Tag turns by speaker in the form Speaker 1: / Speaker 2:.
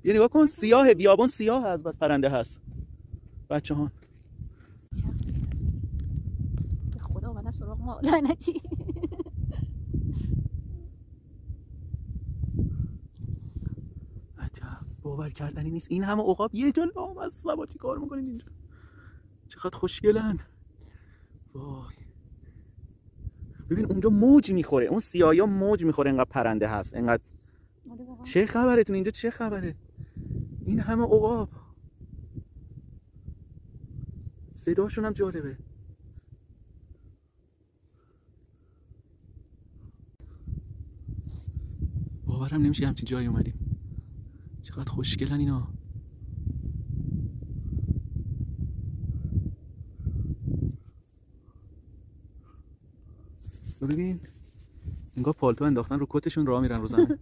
Speaker 1: یه نگاه کن، سیاهه، بیابان سیاه از بس پرنده هست بچه ها.
Speaker 2: خدا من سراغ ما لعنتی.
Speaker 1: عجب باور کردنی نیست این همه عقاب یه جا لامصب. با چی کار میکنید اینجا؟ چقدر خوشگلن. وای ببین اونجا موج میخوره، اون سیاهیا موج میخوره، انقدر پرنده هست، انقدر. چه خبرتون اینجا؟ چه خبره؟ این همه عقاب، صداشون هم جالبه. باورم نمیشه همچین جایی اومدیم. چقدر خوشگلن اینا. ببین انگار پالتو انداختن رو کتشون راه میرن رو زمین.